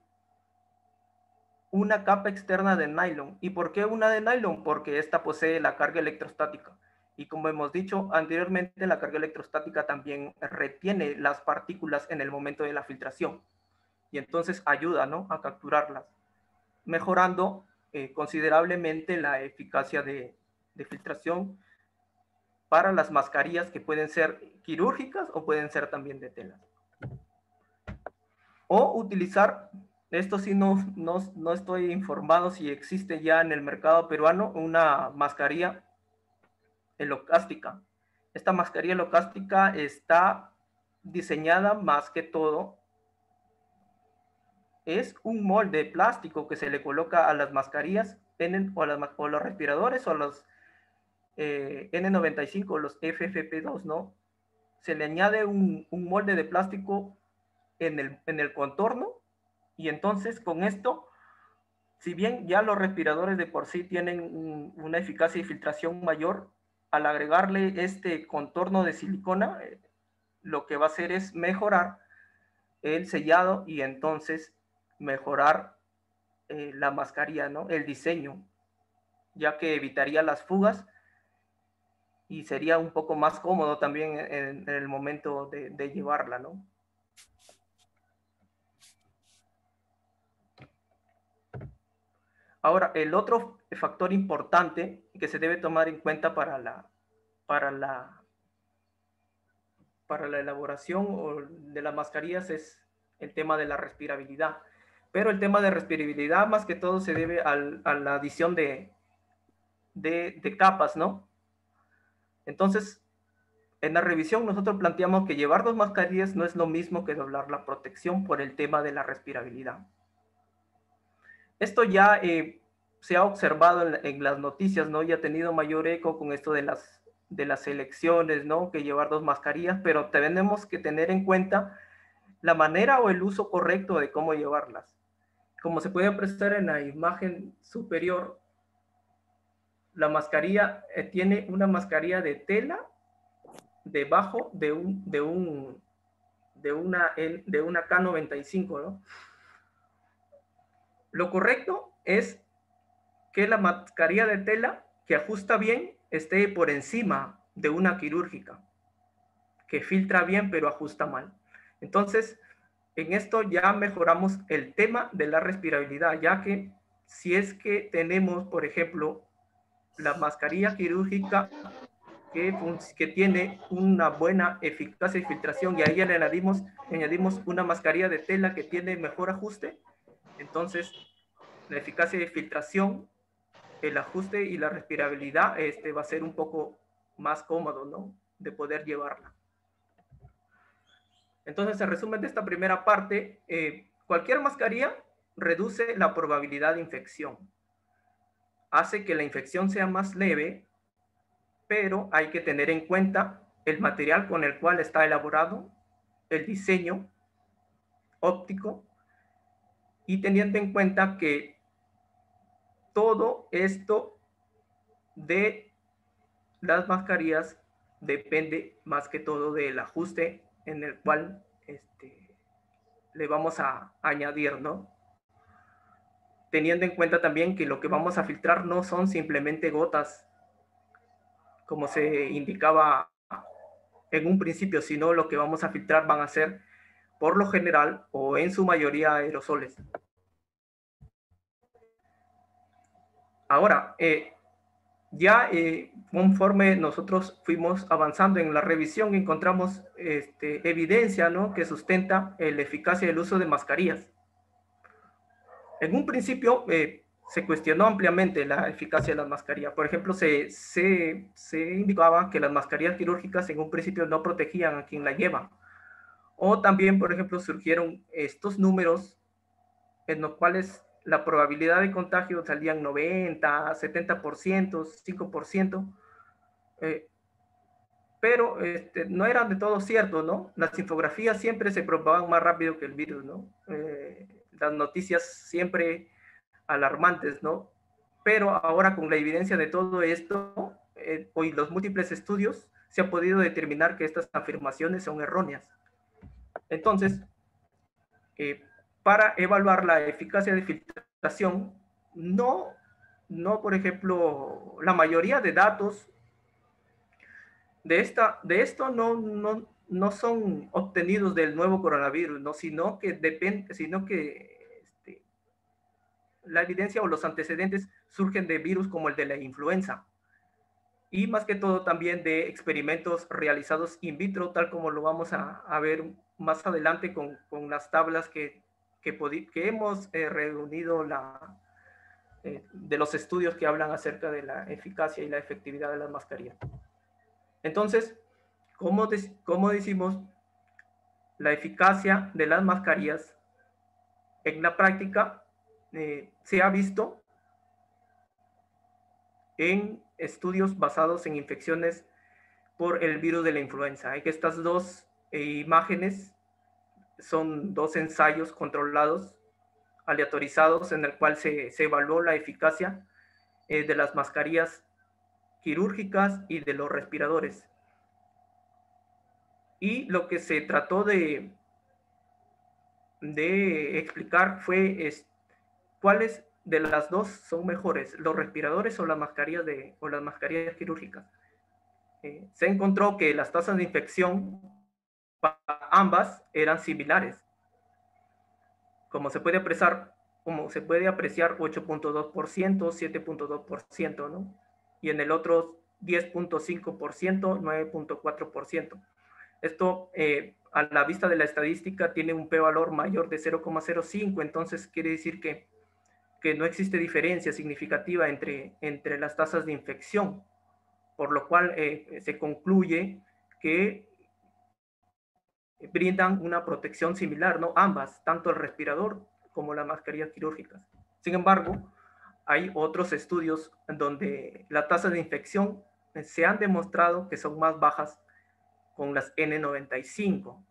una capa externa de nylon. ¿Y por qué una de nylon? Porque esta posee la carga electrostática. Y como hemos dicho anteriormente, la carga electrostática también retiene las partículas en el momento de la filtración. Y entonces ayuda, ¿no?, a capturarlas, mejorando considerablemente la eficacia de filtración para las mascarillas, que pueden ser quirúrgicas o pueden ser también de tela. O utilizar, esto sí no estoy informado si existe ya en el mercado peruano, una mascarilla helocástica. Esta mascarilla helocástica está diseñada más que todo, es un molde de plástico que se le coloca a las mascarillas o los respiradores o los N95, los FFP2, ¿no? Se le añade un molde de plástico en el contorno, y entonces con esto, si bien ya los respiradores de por sí tienen una eficacia de filtración mayor, al agregarle este contorno de silicona, lo que va a hacer es mejorar el sellado y entonces mejorar la mascarilla, ¿no?, el diseño, ya que evitaría las fugas y sería un poco más cómodo también en el momento de llevarla, ¿no? Ahora, el otro factor importante que se debe tomar en cuenta para la elaboración de las mascarillas es el tema de la respirabilidad. Pero el tema de respirabilidad más que todo se debe a la adición de capas, ¿no? Entonces, en la revisión nosotros planteamos que llevar 2 mascarillas no es lo mismo que doblar la protección por el tema de la respirabilidad. Esto ya se ha observado en las noticias, ¿no? Ya ha tenido mayor eco con esto de las elecciones, ¿no?, que llevar 2 mascarillas, pero tenemos que tener en cuenta la manera o el uso correcto de cómo llevarlas. Como se puede apreciar en la imagen superior, la mascarilla tiene una mascarilla de tela debajo de una K95, ¿no? Lo correcto es que la mascarilla de tela que ajusta bien esté por encima de una quirúrgica, que filtra bien pero ajusta mal. Entonces, en esto ya mejoramos el tema de la respirabilidad, ya que si es que tenemos, por ejemplo, la mascarilla quirúrgica que tiene una buena eficacia de filtración y a ella le añadimos una mascarilla de tela que tiene mejor ajuste, entonces la eficacia de filtración, el ajuste y la respirabilidad va a ser un poco más cómodo, ¿no?, de poder llevarla. Entonces, en resumen de esta primera parte, cualquier mascarilla reduce la probabilidad de infección, hace que la infección sea más leve, pero hay que tener en cuenta el material con el cual está elaborado, el diseño óptico, y teniendo en cuenta que todo esto de las mascarillas depende más que todo del ajuste en el cual le vamos a añadir, ¿no? Teniendo en cuenta también que lo que vamos a filtrar no son simplemente gotas, como se indicaba en un principio, sino lo que vamos a filtrar van a ser, por lo general, o en su mayoría, Ya conforme nosotros fuimos avanzando en la revisión, encontramos evidencia, ¿no?, que sustenta la eficacia del uso de mascarillas. En un principio se cuestionó ampliamente la eficacia de las mascarillas. Por ejemplo, se indicaba que las mascarillas quirúrgicas en un principio no protegían a quien la lleva. O también, por ejemplo, surgieron estos números en los cuales la probabilidad de contagio salían 90, 70%, 5%, pero no eran de todo cierto, ¿no? Las infografías siempre se propagaban más rápido que el virus, ¿no? Las noticias siempre alarmantes, ¿no? Pero ahora con la evidencia de todo esto, y los múltiples estudios, se ha podido determinar que estas afirmaciones son erróneas. Entonces, para evaluar la eficacia de filtración, por ejemplo, la mayoría de datos de esto no son obtenidos del nuevo coronavirus, ¿no? Sino que la evidencia o los antecedentes surgen de virus como el de la influenza y más que todo también de experimentos realizados in vitro, tal como lo vamos a ver más adelante con las tablas que hemos reunido de los estudios que hablan acerca de la eficacia y la efectividad de las mascarillas. Entonces, como decimos, la eficacia de las mascarillas en la práctica se ha visto en estudios basados en infecciones por el virus de la influenza. Hay que estas dos imágenes son dos ensayos controlados, aleatorizados, en el cual se evaluó la eficacia de las mascarillas quirúrgicas y de los respiradores. Y lo que se trató de explicar fue cuáles de las dos son mejores, los respiradores o las mascarillas quirúrgicas. Se encontró que las tasas de infección para ambas eran similares. Como se puede apreciar, 8.2%, 7.2%, ¿no? Y en el otro 10.5%, 9.4%. Esto, a la vista de la estadística, tiene un p-valor mayor de 0.05, entonces quiere decir que no existe diferencia significativa entre las tasas de infección, por lo cual se concluye que brindan una protección similar, ¿no? Ambas, tanto el respirador como las mascarillas quirúrgicas. Sin embargo, hay otros estudios donde las tasas de infección se han demostrado que son más bajas con las N95,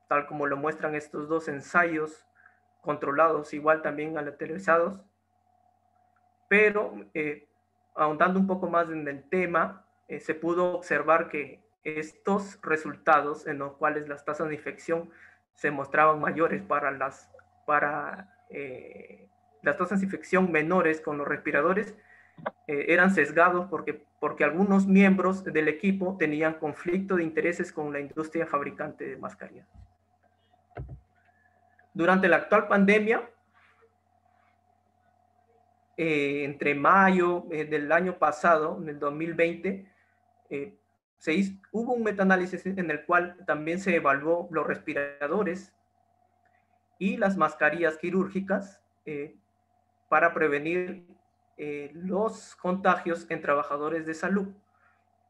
tal como lo muestran estos dos ensayos controlados, igual también aleatorizados, pero ahondando un poco más en el tema, se pudo observar que estos resultados en los cuales las tasas de infección se mostraban mayores para las tasas de infección menores con los respiradores, eran sesgados porque algunos miembros del equipo tenían conflicto de intereses con la industria fabricante de mascarillas. Durante la actual pandemia, entre mayo del año pasado, en el 2020, hubo un metaanálisis en el cual también se evaluó los respiradores y las mascarillas quirúrgicas para prevenir los contagios en trabajadores de salud.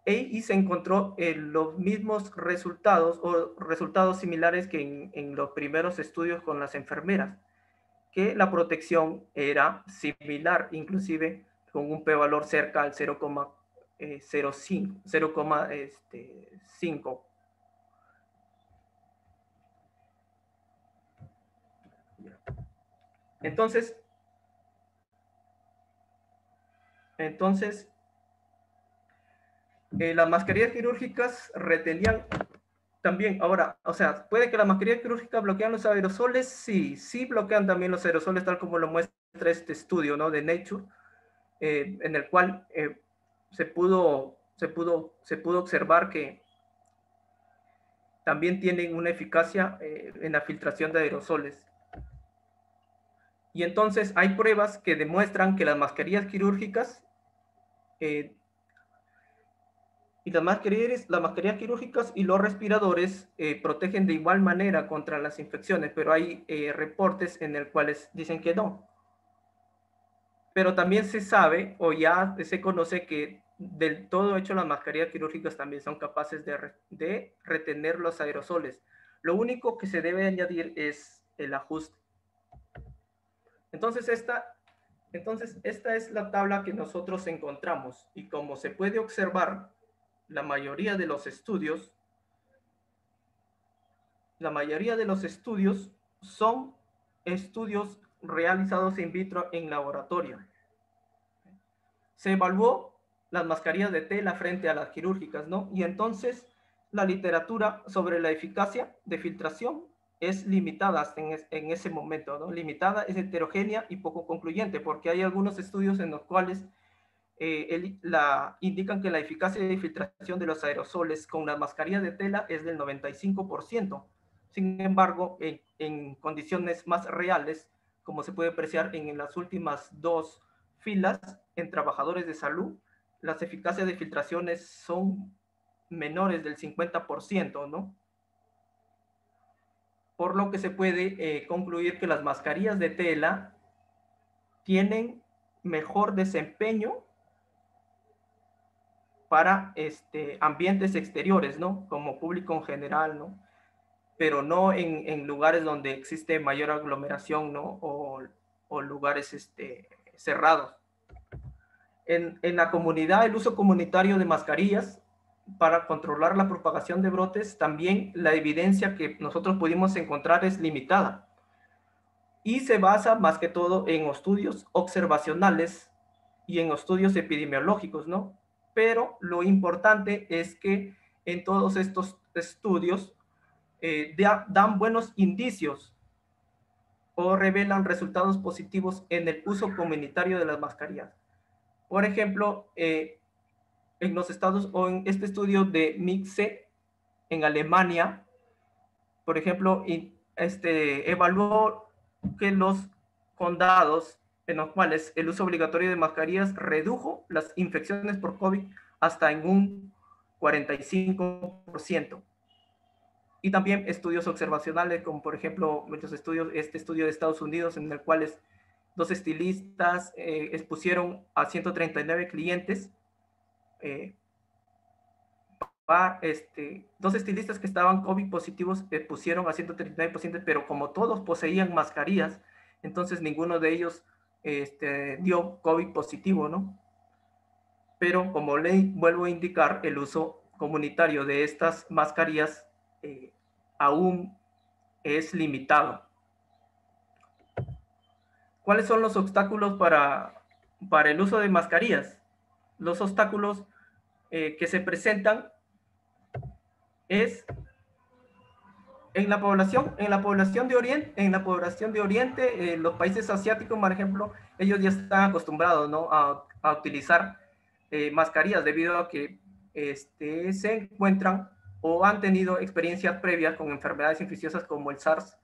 Y se encontró los mismos resultados o resultados similares que en los primeros estudios con las enfermeras, que la protección era similar, inclusive con un p-valor cerca al 0,5. Entonces, las mascarillas quirúrgicas retenían también, ahora, o sea, puede que las mascarillas quirúrgicas bloquean los aerosoles, sí bloquean también los aerosoles, tal como lo muestra este estudio, ¿no?, de Nature, en el cual se pudo observar que también tienen una eficacia en la filtración de aerosoles. Y entonces hay pruebas que demuestran que las mascarillas quirúrgicas Eh, y las mascarillas quirúrgicas y los respiradores protegen de igual manera contra las infecciones, pero hay reportes en los cuales dicen que no. Pero también se sabe o ya se conoce que del todo hecho las mascarillas quirúrgicas también son capaces de retener los aerosoles. Lo único que se debe añadir es el ajuste. Entonces esta es la tabla que nosotros encontramos y como se puede observar, la mayoría de los estudios son estudios realizados in vitro en laboratorio. Se evaluó las mascarillas de tela frente a las quirúrgicas, ¿no? Y entonces la literatura sobre la eficacia de filtración es limitada hasta en ese momento, ¿no? Limitada, es heterogénea y poco concluyente, porque hay algunos estudios en los cuales indican que la eficacia de filtración de los aerosoles con las mascarillas de tela es del 95%. Sin embargo, en condiciones más reales, como se puede apreciar en las últimas dos filas, en trabajadores de salud, las eficacias de filtraciones son menores del 50%, ¿no? Por lo que se puede concluir que las mascarillas de tela tienen mejor desempeño para ambientes exteriores, ¿no? Como público en general, ¿no? Pero no en lugares donde existe mayor aglomeración, ¿no? O lugares cerrados. En la comunidad, el uso comunitario de mascarillas para controlar la propagación de brotes, también la evidencia que nosotros pudimos encontrar es limitada y se basa más que todo en estudios observacionales y en estudios epidemiológicos, ¿no? Pero lo importante es que en todos estos estudios dan buenos indicios o revelan resultados positivos en el uso comunitario de las mascarillas. Por ejemplo, en los estados o en este estudio de MIXE en Alemania, por ejemplo, evaluó que los condados en los cuales el uso obligatorio de mascarillas redujo las infecciones por COVID hasta en un 45%. Y también estudios observacionales, como por ejemplo este estudio de Estados Unidos, en el cual dos estilistas expusieron a 139 clientes, dos estilistas que estaban COVID positivos pusieron a 139 pacientes, pero como todos poseían mascarillas, entonces ninguno de ellos dio COVID positivo, ¿no? Pero como le vuelvo a indicar, el uso comunitario de estas mascarillas aún es limitado. ¿Cuáles son los obstáculos para el uso de mascarillas? Los obstáculos que se presentan es en la población de Oriente, los países asiáticos, por ejemplo, ellos ya están acostumbrados, ¿no? a utilizar mascarillas debido a que se encuentran o han tenido experiencias previas con enfermedades infecciosas como el SARS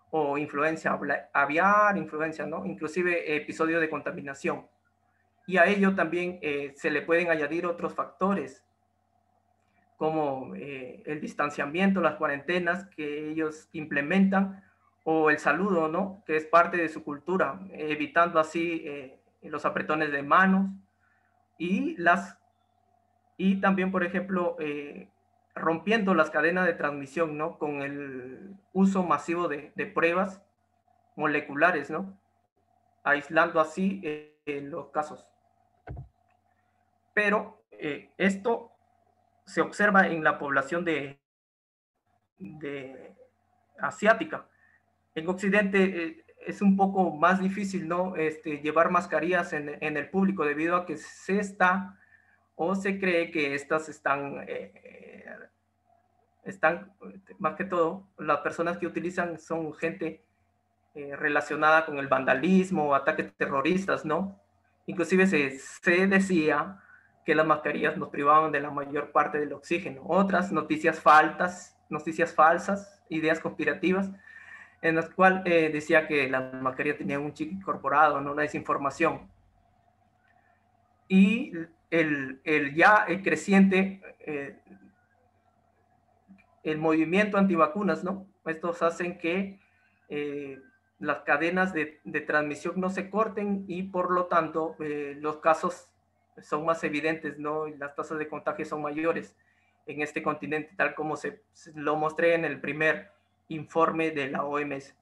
o influencia aviar, influencia, ¿no? Inclusive episodios de contaminación. Y a ello también se le pueden añadir otros factores como el distanciamiento, las cuarentenas que ellos implementan, o el saludo, ¿no? Que es parte de su cultura, evitando así los apretones de manos y, y también, por ejemplo, rompiendo las cadenas de transmisión, ¿no? Con el uso masivo de pruebas moleculares, ¿no? Aislando así los casos. Pero esto se observa en la población de asiática. En Occidente es un poco más difícil, ¿no? Llevar mascarillas en el público debido a que se está o se cree que estas están más que todo, las personas que utilizan son gente relacionada con el vandalismo o ataques terroristas, ¿no? Inclusive se decía que las mascarillas nos privaban de la mayor parte del oxígeno. Otras noticias falsas, ideas conspirativas, en las cuales decía que la mascarilla tenía un chip incorporado, ¿no? Una desinformación. Y el creciente, el movimiento antivacunas, ¿no? Estos hacen que las cadenas de transmisión no se corten y por lo tanto los casos son más evidentes, ¿no? Y las tasas de contagio son mayores en este continente, tal como se lo mostré en el primer informe de la OMS.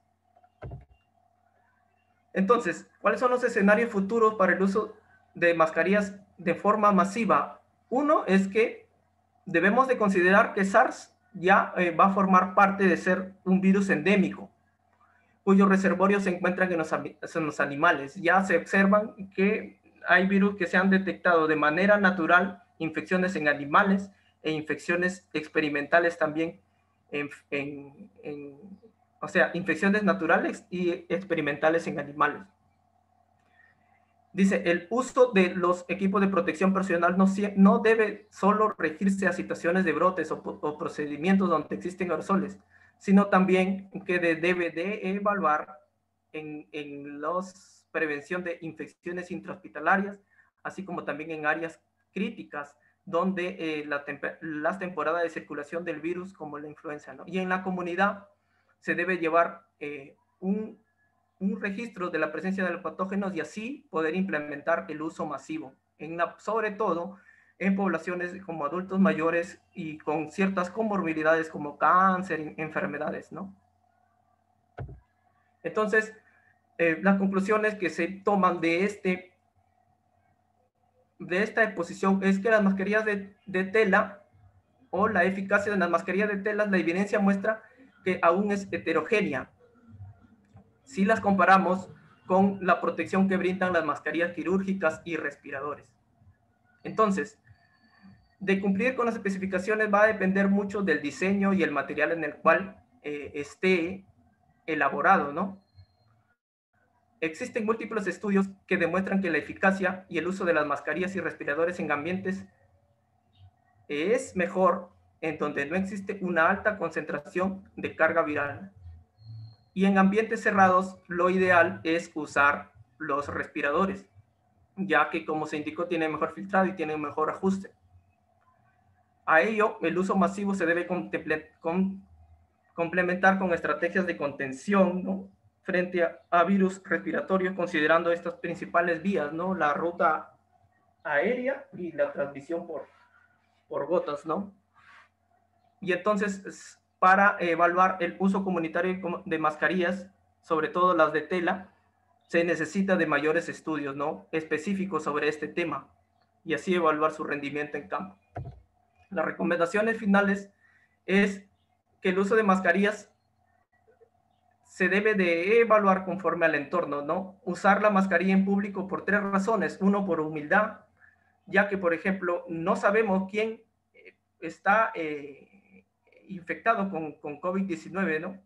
Entonces, ¿cuáles son los escenarios futuros para el uso de mascarillas de forma masiva? Uno es que debemos de considerar que SARS ya va a formar parte de ser un virus endémico, cuyos reservorios se encuentran en los animales. Ya se observan que hay virus que se han detectado de manera natural, infecciones en animales e infecciones experimentales también, o sea, infecciones naturales y experimentales en animales. Dice, el uso de los equipos de protección personal no debe solo regirse a situaciones de brotes o procedimientos donde existen aerosoles, sino también que debe de evaluar en los prevención de infecciones intrahospitalarias, así como también en áreas críticas donde las temporadas de circulación del virus como la influenza, ¿no? Y en la comunidad se debe llevar un registro de la presencia de los patógenos y así poder implementar el uso masivo, sobre todo en poblaciones como adultos mayores y con ciertas comorbilidades como cáncer, enfermedades, ¿no? Entonces, las conclusiones que se toman de esta exposición es que las mascarillas de tela o la eficacia de las mascarillas de tela, la evidencia muestra que aún es heterogénea. Si las comparamos con la protección que brindan las mascarillas quirúrgicas y respiradores. Entonces, de cumplir con las especificaciones va a depender mucho del diseño y el material en el cual esté elaborado, ¿no? Existen múltiples estudios que demuestran que la eficacia y el uso de las mascarillas y respiradores en ambientes es mejor en donde no existe una alta concentración de carga viral. Y en ambientes cerrados, lo ideal es usar los respiradores, ya que como se indicó, tiene mejor filtrado y tiene mejor ajuste. A ello, el uso masivo se debe complementar con estrategias de contención, ¿no? Frente a virus respiratorios, considerando estas principales vías, ¿no? La ruta aérea y la transmisión por gotas, ¿no? Y entonces, para evaluar el uso comunitario de mascarillas, sobre todo las de tela, se necesita de mayores estudios, ¿no? Específicos sobre este tema y así evaluar su rendimiento en campo. Las recomendaciones finales es que el uso de mascarillas se debe de evaluar conforme al entorno, ¿no? Usar la mascarilla en público por 3 razones. Uno, por humildad, ya que, por ejemplo, no sabemos quién está infectado con COVID-19, ¿no?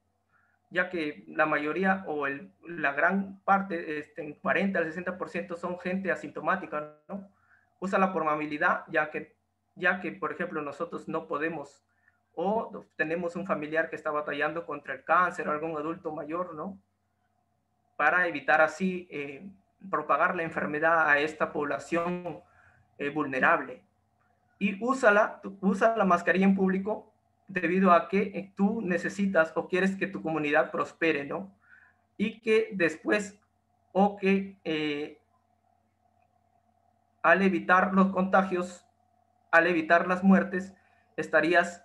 Ya que la mayoría o la gran parte, en 40 al 60% son gente asintomática, ¿no? Usa la probabilidad, ya que, por ejemplo, nosotros no podemos o tenemos un familiar que está batallando contra el cáncer o algún adulto mayor, ¿no? Para evitar así propagar la enfermedad a esta población vulnerable. Y usa la mascarilla en público debido a que tú necesitas o quieres que tu comunidad prospere, ¿no? Y que después, o que al evitar los contagios, al evitar las muertes, estarías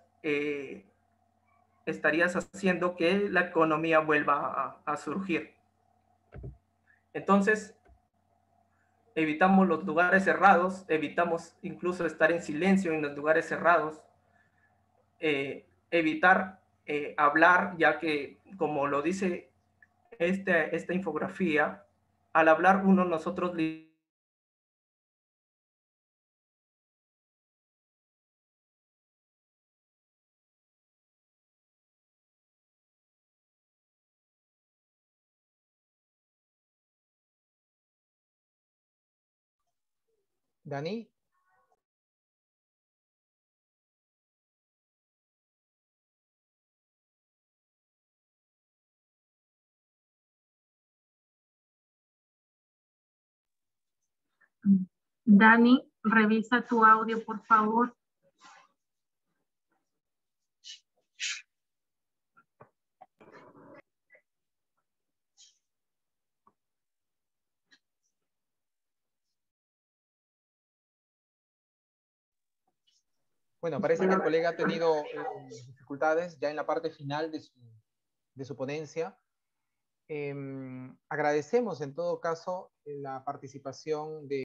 haciendo que la economía vuelva a surgir. Entonces, evitamos los lugares cerrados, evitamos incluso estar en silencio en los lugares cerrados, evitar hablar, ya que, como lo dice esta infografía, al hablar nosotros Dani. Dani, Revisa tu audio, por favor. Bueno, parece que el colega ha tenido dificultades ya en la parte final de su ponencia. Agradecemos en todo caso la participación de